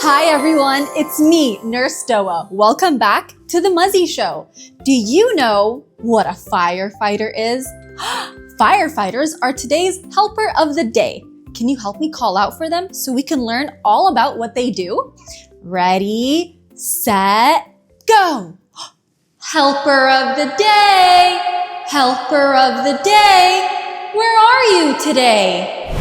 Hi everyone, it's me, Nurse Doaa. Welcome back to the Muzzy Show. Do you know what a firefighter is? Firefighters are today's helper of the day. Can you help me call out for them so we can learn all about what they do? Ready, set, go! Helper of the day! Helper of the day! Where are you today?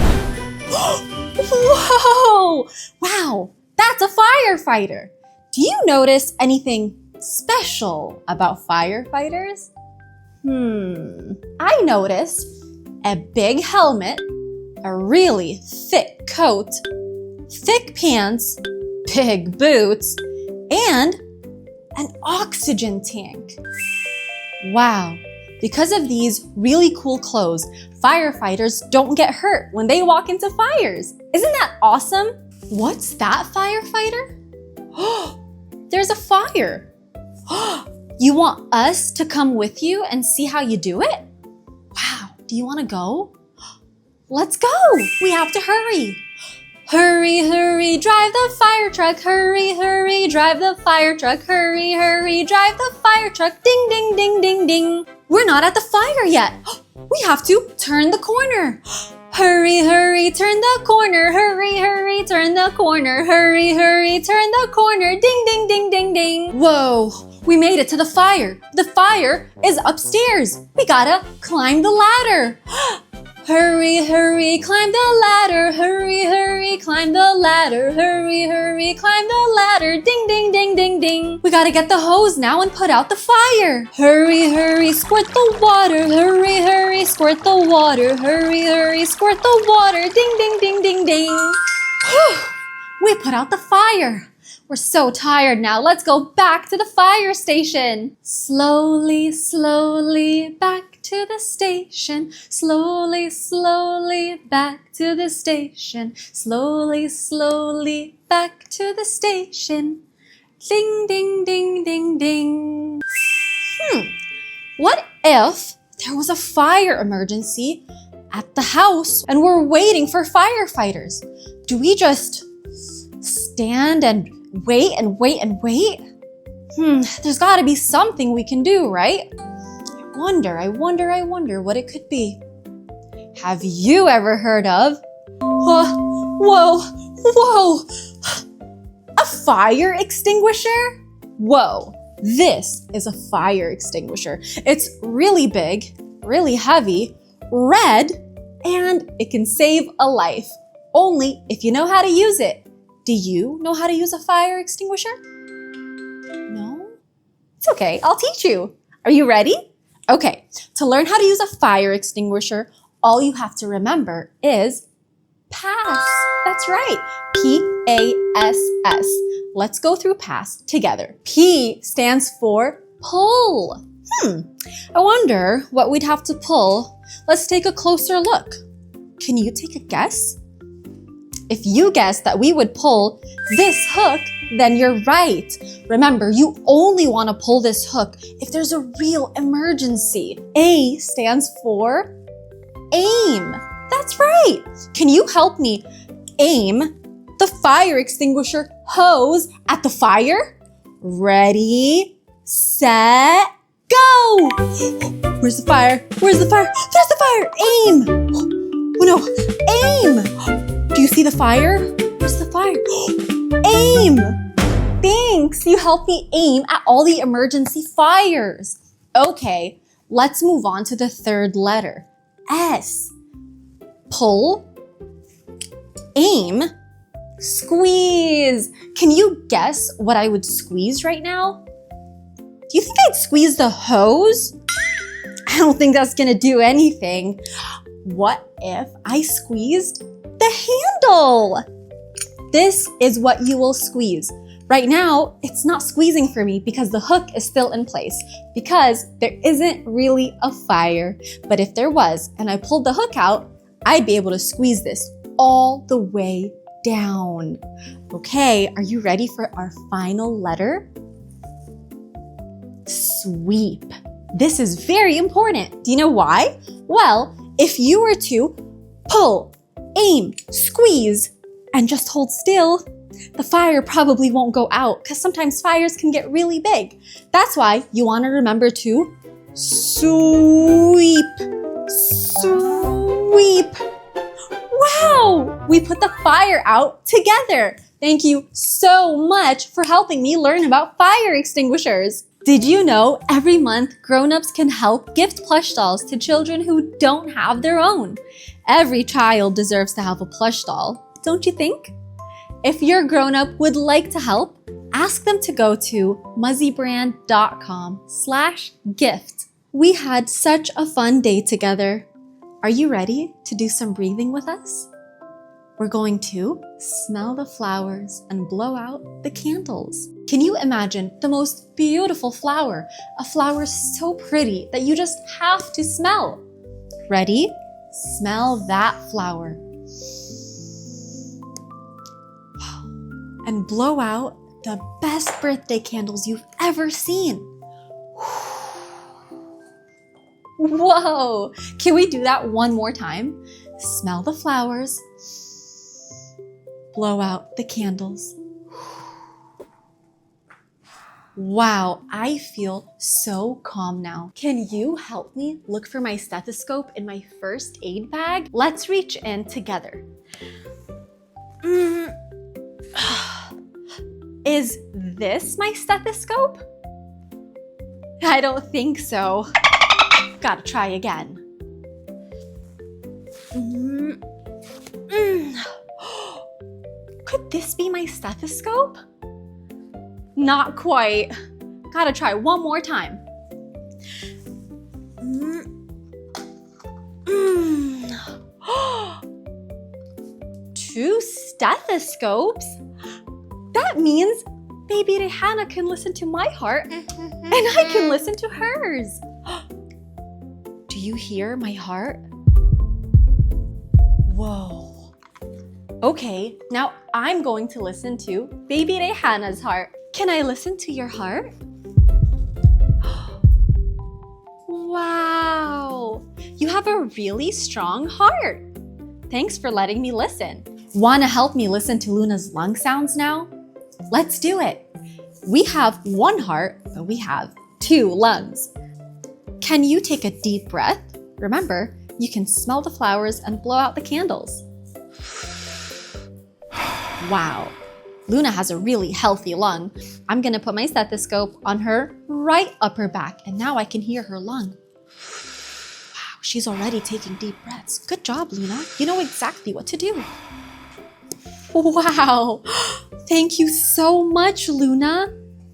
Whoa! Wow, that's a firefighter. Do you notice anything special about firefighters? I noticed a big helmet, a really thick coat, thick pants, big boots, and an oxygen tank. Wow, because of these really cool clothes, firefighters don't get hurt when they walk into fires. Isn't that awesome? What's that, firefighter? There's a fire. You want us to come with you and see how you do it? Wow, do you want to go? Let's go. We have to hurry. Hurry, hurry, drive the fire truck. Hurry, hurry, drive the fire truck. Hurry, hurry, drive the fire truck. Ding, ding, ding, ding, ding. We're not at the fire yet. We have to turn the corner. Hurry, hurry, turn the corner. Hurry, hurry, turn the corner. Hurry, hurry, turn the corner. Ding, ding, ding, ding, ding. Whoa, we made it to the fire. The fire is upstairs. We gotta climb the ladder. Hurry, hurry, climb the ladder. Hurry, hurry, climb the ladder. Hurry, hurry, climb the ladder. Ding, ding, ding, ding, ding. We gotta get the hose now and put out the fire. Hurry, hurry, squirt the water. Hurry, hurry, squirt the water. Hurry, hurry, squirt the water. Ding, ding, ding, ding, ding. Whew, we put out the fire. We're so tired now. Let's go back to the fire station. Slowly, slowly back to the station. Slowly, slowly back to the station. Slowly, slowly back to the station. Ding, ding, ding, ding, ding. What if there was a fire emergency at the house and we're waiting for firefighters? Do we just stand and wait and wait and wait? There's gotta be something we can do, right? I wonder what it could be. Have you ever heard of, whoa, a fire extinguisher? Whoa, this is a fire extinguisher. It's really big, really heavy, red, and it can save a life. Only if you know how to use it. Do you know how to use a fire extinguisher? No? It's okay, I'll teach you. Are you ready? Okay, to learn how to use a fire extinguisher, all you have to remember is PASS. That's right, P-A-S-S. Let's go through PASS together. P stands for pull. I wonder what we'd have to pull. Let's take a closer look. Can you take a guess? If you guessed that we would pull this hook, then you're right. Remember, you only want to pull this hook if there's a real emergency. A stands for aim. That's right. Can you help me aim the fire extinguisher hose at the fire? Ready, set, go! Where's the fire? Where's the fire? There's the fire! Aim! Oh no, aim! Do you see the fire? Where's the fire? Aim! Thanks, you helped me aim at all the emergency fires. Okay, let's move on to the third letter, S. Pull, aim, squeeze. Can you guess what I would squeeze right now? Do you think I'd squeeze the hose? I don't think that's gonna do anything. What if I squeezed the handle? This is what you will squeeze. Right now, it's not squeezing for me because the hook is still in place because there isn't really a fire. But if there was and I pulled the hook out, I'd be able to squeeze this all the way down. Okay, are you ready for our final letter? Sweep. This is very important. Do you know why? Well, if you were to pull, aim, squeeze, and just hold still, the fire probably won't go out because sometimes fires can get really big. That's why you want to remember to sweep. Sweep. Wow, we put the fire out together. Thank you so much for helping me learn about fire extinguishers. Did you know every month grown-ups can help gift plush dolls to children who don't have their own? Every child deserves to have a plush doll, don't you think? If your grown-up would like to help, ask them to go to muzzybrand.com/gift. We had such a fun day together. Are you ready to do some breathing with us? We're going to smell the flowers and blow out the candles. Can you imagine the most beautiful flower? A flower so pretty that you just have to smell. Ready? Smell that flower. And blow out the best birthday candles you've ever seen. Whoa! Can we do that one more time? Smell the flowers. Blow out the candles. Wow, I feel so calm now. Can you help me look for my stethoscope in my first aid bag? Let's reach in together. Is this my stethoscope? I don't think so. Gotta try again. Could this be my stethoscope? Not quite. Gotta try one more time. Two stethoscopes? That means baby Rihanna can listen to my heart and I can listen to hers. Do you hear my heart? Whoa. Okay, now I'm going to listen to baby Rihanna's heart. Can I listen to your heart? Wow, you have a really strong heart. Thanks for letting me listen. Want to help me listen to Luna's lung sounds now? Let's do it. We have one heart, but we have two lungs. Can you take a deep breath? Remember, you can smell the flowers and blow out the candles. Wow, Luna has a really healthy lung. I'm gonna put my stethoscope on her right upper back and now I can hear her lung. Wow, she's already taking deep breaths. Good job, Luna. You know exactly what to do. Wow, thank you so much, Luna.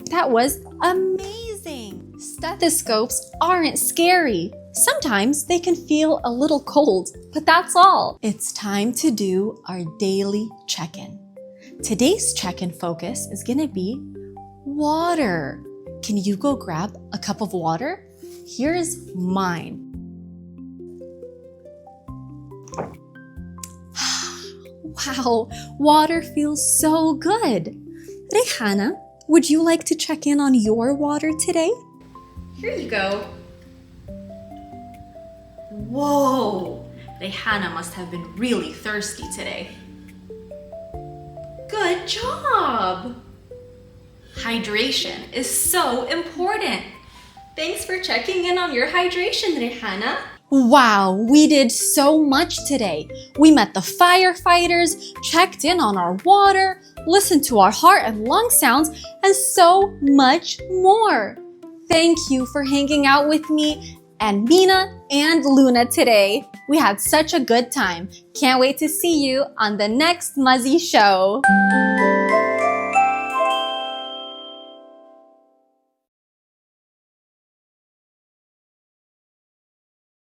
That was amazing. Stethoscopes aren't scary. Sometimes they can feel a little cold, but that's all. It's time to do our daily check-in. Today's check-in focus is gonna be water. Can you go grab a cup of water? Here's mine. Wow, water feels so good. Rihanna, would you like to check in on your water today? Here you go. Whoa, Rihanna must have been really thirsty today. Good job! Hydration is so important. Thanks for checking in on your hydration, Rihanna. Wow, we did so much today. We met the firefighters, checked in on our water, listened to our heart and lung sounds, and so much more. Thank you for hanging out with me and Mina and Luna today. We had such a good time. Can't wait to see you on the next Muzzy Show.